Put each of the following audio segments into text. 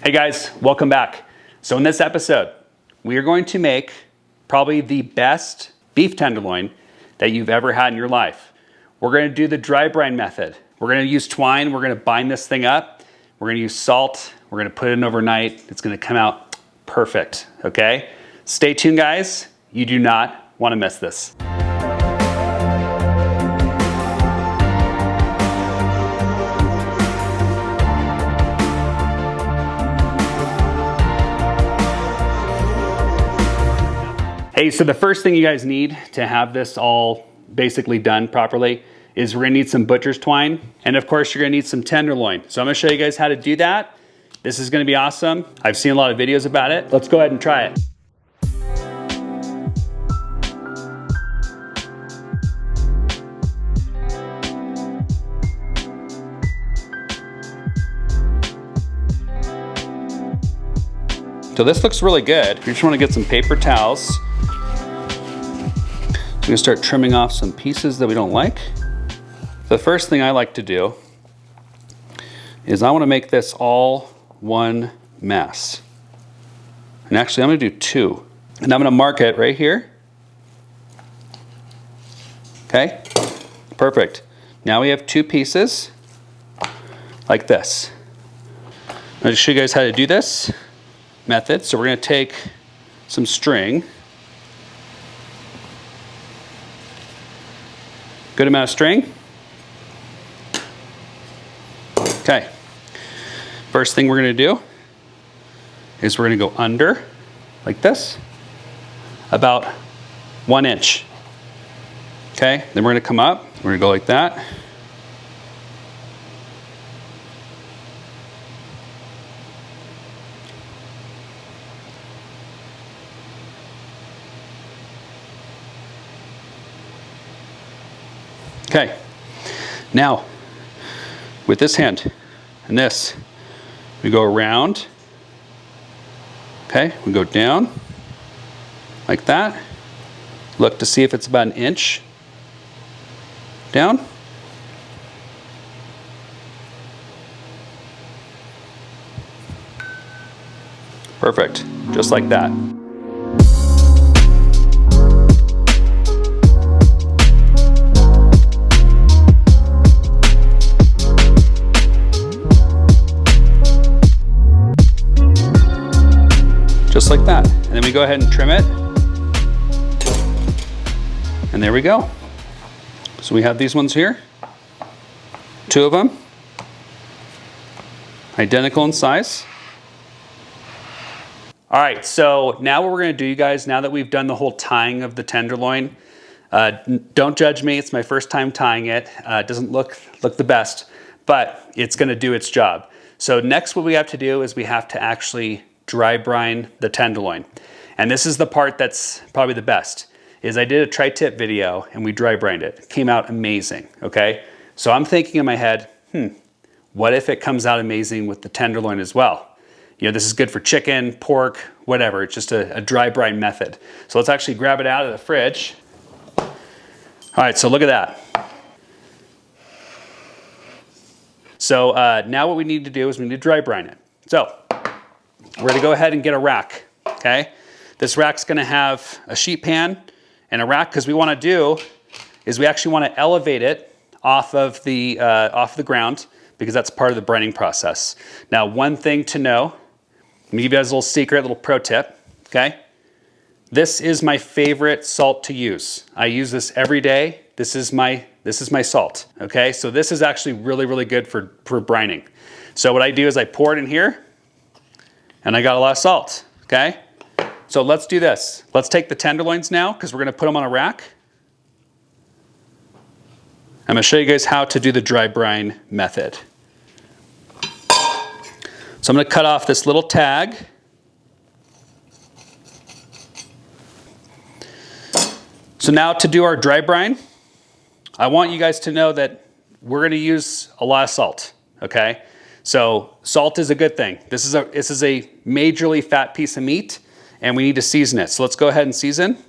Hey guys, welcome back. So in this episode, we are going to make probably the best beef tenderloin that you've ever had in your life. We're gonna do the dry brine method. We're gonna use twine, we're gonna bind this thing up, we're gonna use salt, we're gonna put it in overnight, it's gonna come out perfect, okay? Stay tuned guys, you do not wanna miss this. Hey, so the first thing you guys need to have this all basically done properly is we're gonna need some butcher's twine, and of course you're gonna need some tenderloin. So I'm gonna show you guys how to do that. This is gonna be awesome. I've seen a lot of videos about it. Let's go ahead and try it. So this looks really good. We just wanna get some paper towels. I'm gonna start trimming off some pieces that we don't like. The first thing I like to do is I wanna make this all one mass. And actually I'm gonna do two. And I'm gonna mark it right here. Okay, perfect. Now we have two pieces like this. I'm gonna show you guys how to do this method. So we're gonna take some string, good amount of string. Okay, first thing we're gonna do is we're gonna go under like this, about 1 inch. Okay, then we're gonna come up, we're gonna go like that. Okay, now with this hand and this, we go around, okay, we go down like that. Look to see if it's about 1 inch down. Perfect, just like that. Just like that. And then we go ahead and trim it. And there we go. So we have these ones here. 2 of them. Identical in size. All right, so now what we're gonna do, you guys, now that we've done the whole tying of the tenderloin, don't judge me, it's my first time tying it. It doesn't look the best, but it's gonna do its job. So next what we have to do is we have to actually dry brine the tenderloin. And this is the part that's probably the best, is I did a tri-tip video and we dry brined it. It came out amazing, okay? So I'm thinking in my head, what if it comes out amazing with the tenderloin as well? You know, this is good for chicken, pork, whatever. It's just a dry brine method. So let's actually grab it out of the fridge. All right, so look at that. So now what we need to do is we need to dry brine it. So we're gonna go ahead and get a rack, okay? This rack's gonna have a sheet pan and a rack, because we wanna do is we actually wanna elevate it off of the ground, because that's part of the brining process. Now, one thing to know, let me give you guys a little secret, a little pro tip, okay? This is my favorite salt to use. I use this every day. This is my salt, okay? So this is actually really, really good for brining. So what I do is I pour it in here, and I got a lot of salt, okay? So let's do this. Let's take the tenderloins now, because we're gonna put them on a rack. I'm gonna show you guys how to do the dry brine method. So I'm gonna cut off this little tag. So now to do our dry brine, I want you guys to know that we're gonna use a lot of salt, okay? So salt is a good thing. This is a majorly fat piece of meat, and we need to season it. So let's go ahead and season.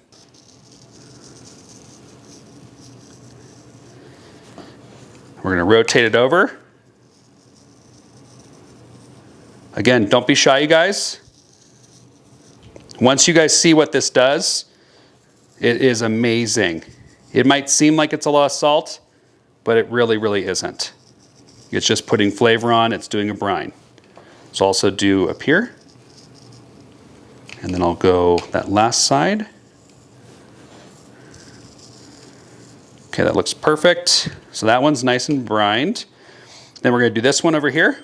We're gonna rotate it over. Again, don't be shy, you guys. Once you guys see what this does, it is amazing. It might seem like it's a lot of salt, but it really, really isn't. It's just putting flavor on, it's doing a brine. So I'll also do up here. And then I'll go that last side. Okay, that looks perfect. So that one's nice and brined. Then we're gonna do this one over here.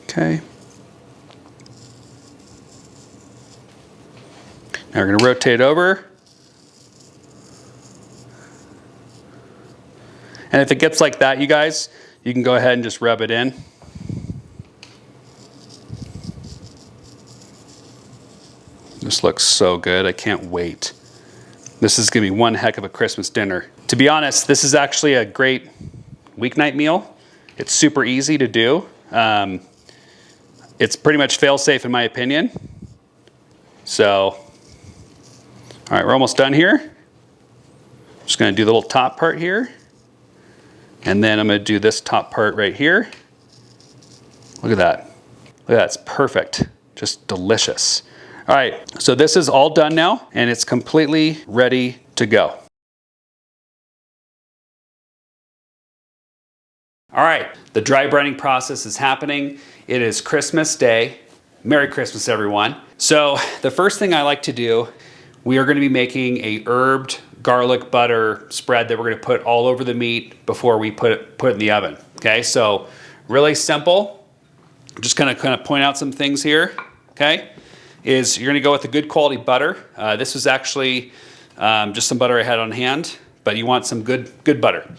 Okay. Now we're going to rotate over. And if it gets like that, you guys, you can go ahead and just rub it in. This looks so good. I can't wait. This is going to be one heck of a Christmas dinner. To be honest, this is actually a great weeknight meal. It's super easy to do. It's pretty much fail-safe in my opinion. So, all right, we're almost done here. Just gonna do the little top part here. And then I'm gonna do this top part right here. Look at that. Look at that, it's perfect. Just delicious. All right, so this is all done now and it's completely ready to go. All right, the dry brining process is happening. It is Christmas Day. Merry Christmas, everyone. So the first thing I like to do, we are gonna be making a herbed garlic butter spread that we're gonna put all over the meat before we put it in the oven, okay? So really simple. I'm just gonna kind of point out some things here, okay? Is you're gonna go with a good quality butter. This was actually just some butter I had on hand, but you want some good butter.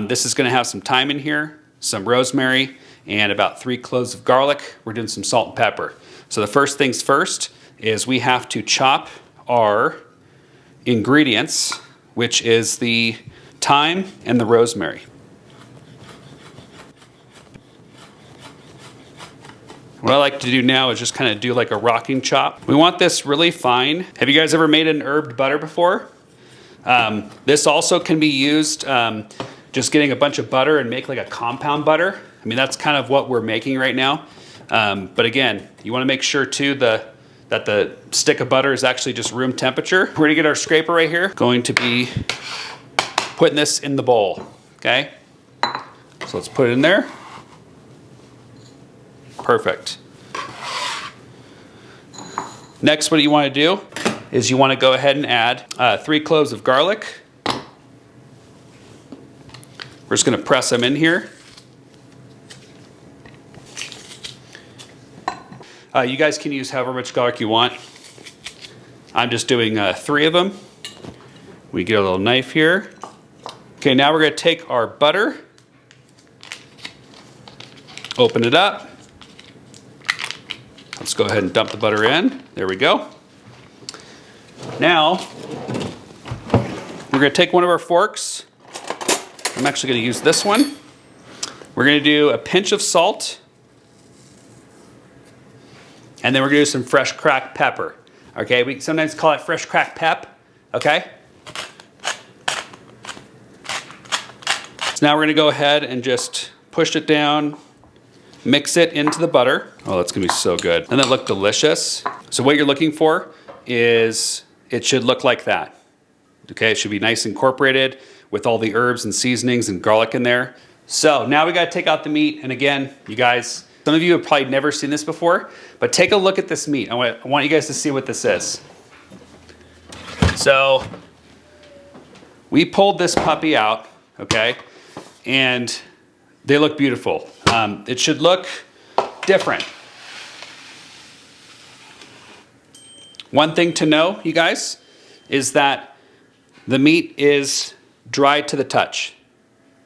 This is gonna have some thyme in here, some rosemary, and about 3 cloves of garlic. We're doing some salt and pepper. So the first things first is we have to chop our ingredients, which is the thyme and the rosemary. What I like to do now is just kind of do like a rocking chop. We want this really fine. Have you guys ever made an herbed butter before? This also can be used just getting a bunch of butter and make like a compound butter. I mean, that's kind of what we're making right now. But again, you want to make sure too that the stick of butter is actually just room temperature. We're gonna get our scraper right here. Going to be putting this in the bowl, okay? So let's put it in there. Perfect. Next, what you want to do is you want to go ahead and add 3 cloves of garlic. We're just going to press them in here. You guys can use however much garlic you want. I'm just doing 3 of them. We get a little knife here. Okay, now we're going to take our butter, open it up. Let's go ahead and dump the butter in. There we go. Now, we're going to take one of our forks. I'm actually going to use this one. We're going to do a pinch of salt. And then we're going to do some fresh cracked pepper. Okay, we sometimes call it fresh cracked pep. Okay? So now we're going to go ahead and just push it down. Mix it into the butter. Oh, that's gonna be so good. And that look delicious. So what you're looking for is, it should look like that. Okay, it should be nice and incorporated with all the herbs and seasonings and garlic in there. So now we gotta take out the meat. And again, you guys, some of you have probably never seen this before, but take a look at this meat. I want you guys to see what this is. So we pulled this puppy out, okay? And they look beautiful. It should look different. One thing to know, you guys, is that the meat is dry to the touch,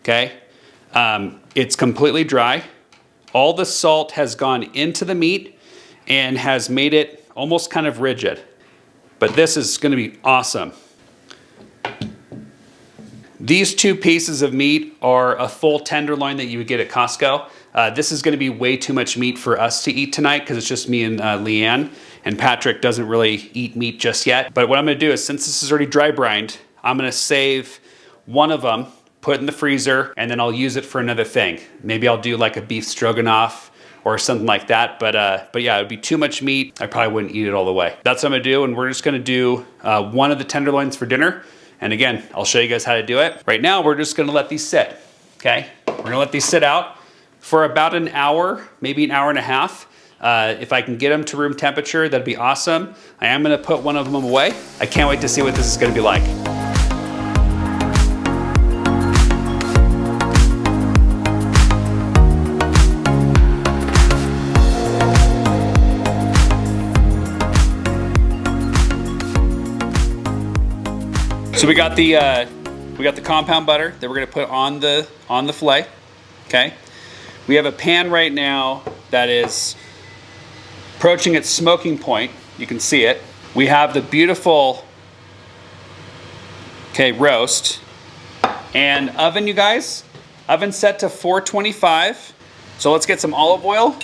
okay? It's completely dry. All the salt has gone into the meat and has made it almost kind of rigid. But this is gonna be awesome. These 2 pieces of meat are a full tenderloin that you would get at Costco. This is gonna be way too much meat for us to eat tonight because it's just me and Leanne, and Patrick doesn't really eat meat just yet. But what I'm gonna do is, since this is already dry brined, I'm gonna save one of them, put it in the freezer, and then I'll use it for another thing. Maybe I'll do like a beef stroganoff or something like that. But yeah, it would be too much meat. I probably wouldn't eat it all the way. That's what I'm gonna do, and we're just gonna do one of the tenderloins for dinner. And again, I'll show you guys how to do it. Right now, we're just gonna let these sit, okay? We're gonna let these sit out for about an hour, maybe an hour and a half. If I can get them to room temperature, that'd be awesome. I am gonna put one of them away. I can't wait to see what this is gonna be like. So we got the compound butter that we're gonna put on the fillet, okay? We have a pan right now that is approaching its smoking point. You can see it. We have the beautiful, roast. And oven, you guys, oven set to 425. So let's get some olive oil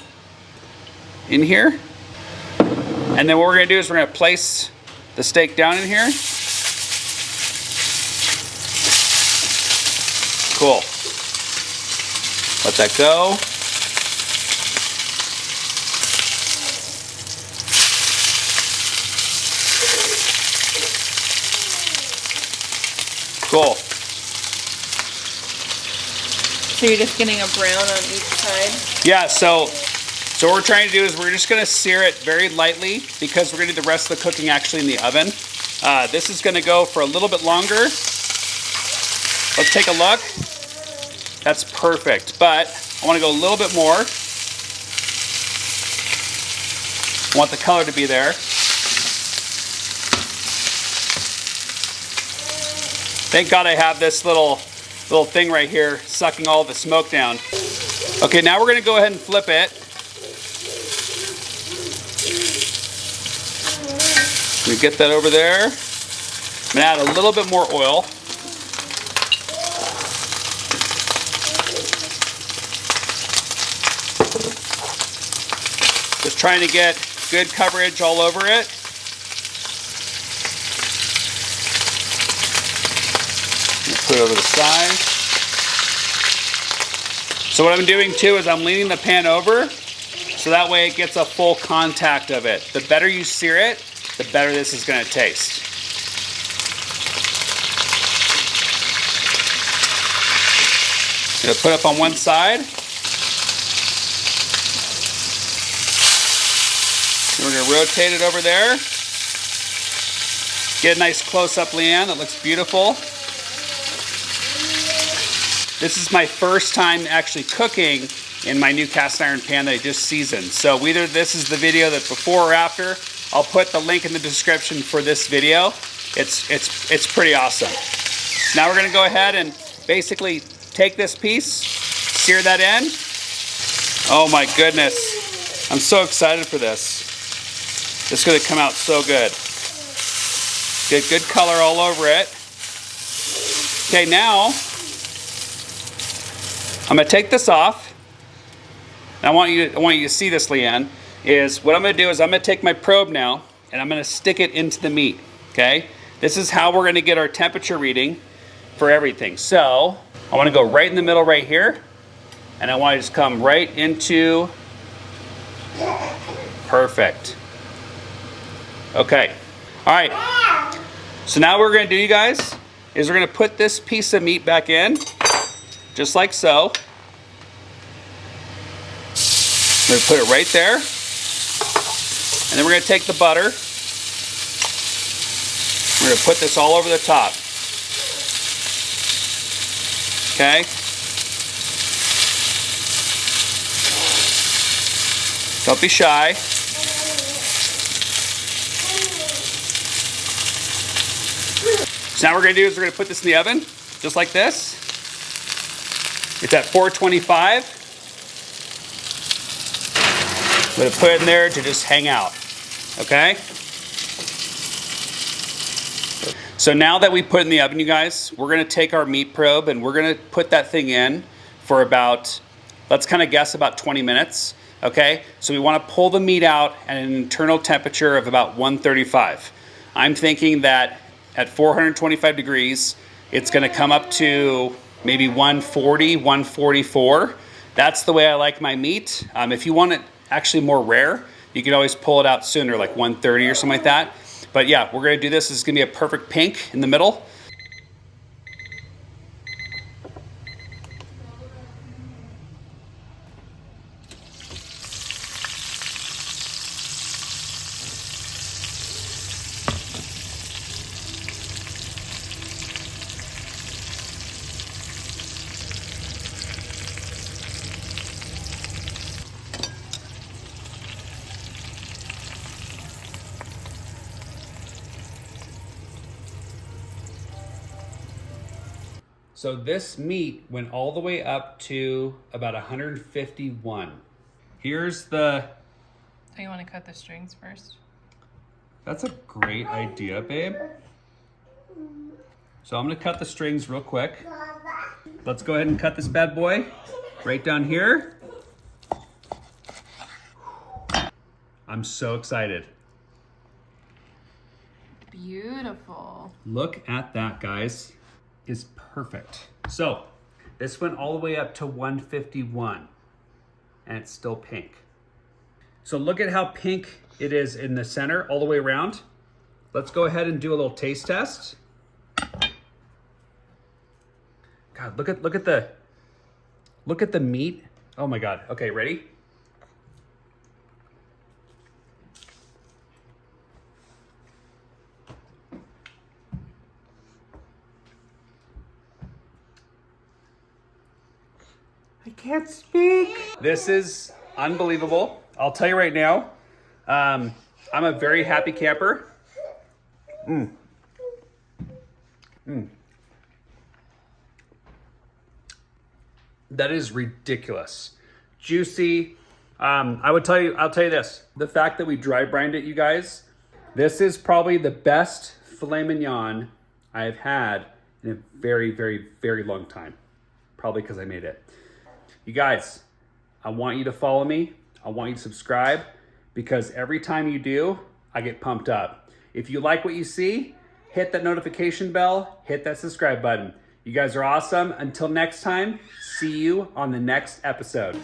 in here. And then what we're gonna do is we're gonna place the steak down in here. Cool. Let that go. Cool. So you're just getting a brown on each side? Yeah, so what we're trying to do is we're just gonna sear it very lightly because we're gonna do the rest of the cooking actually in the oven. This is gonna go for a little bit longer. Let's take a look. That's perfect, but I wanna go a little bit more. I want the color to be there. Thank God I have this little thing right here sucking all the smoke down. Okay, now we're gonna go ahead and flip it. We get that over there. I'm gonna add a little bit more oil. Just trying to get good coverage all over it. Put it over the side. So what I'm doing too is I'm leaning the pan over so that way it gets a full contact of it. The better you sear it, the better this is going to taste. Gonna put up on one side. Then we're gonna rotate it over there. Get a nice close-up, Leanne. That looks beautiful. This is my first time actually cooking in my new cast iron pan that I just seasoned. So whether this is the video that's before or after, I'll put the link in the description for this video. It's pretty awesome. Now we're gonna go ahead and basically take this piece, sear that end. Oh my goodness. I'm so excited for this. This is gonna come out so good. Get good color all over it. Okay, now, I'm gonna take this off. And I want you to see this, Leanne, is what I'm gonna do is I'm gonna take my probe now and I'm gonna stick it into the meat, okay? This is how we're gonna get our temperature reading for everything. So, I wanna go right in the middle right here, and I wanna just come right into, perfect. Okay, all right. So now what we're gonna do, you guys, is we're gonna put this piece of meat back in, just like so. We're gonna put it right there. And then we're gonna take the butter. We're gonna put this all over the top. Okay? Don't be shy. So now what we're gonna do is we're gonna put this in the oven, just like this. It's at 425. I'm gonna put it in there to just hang out, okay? So now that we put it in the oven, you guys, we're gonna take our meat probe and we're gonna put that thing in for about, let's kind of guess about 20 minutes, okay? So we wanna pull the meat out at an internal temperature of about 135. I'm thinking that at 425 degrees, it's gonna come up to maybe 140, 144. That's the way I like my meat. If you want it actually more rare, you can always pull it out sooner, like 130 or something like that. But yeah, we're gonna do this. This is gonna be a perfect pink in the middle. So this meat went all the way up to about 151. Here's the... Oh, you want to cut the strings first? That's a great idea, babe. So I'm gonna cut the strings real quick. Let's go ahead and cut this bad boy right down here. I'm so excited. Beautiful. Look at that, guys. Is perfect. So this went all the way up to 151 and it's still pink. So look at how pink it is in the center all the way around. Let's go ahead and do a little taste test. God, look at the meat. Oh my God. Okay, ready? I can't speak. This is unbelievable. I'll tell you right now, I'm a very happy camper. That is ridiculous. Juicy. I'll tell you this. The fact that we dry brined it, you guys, this is probably the best filet mignon I've had in a very, very, very long time. Probably because I made it. You guys, I want you to follow me. I want you to subscribe because every time you do, I get pumped up. If you like what you see, hit that notification bell, hit that subscribe button. You guys are awesome. Until next time, see you on the next episode.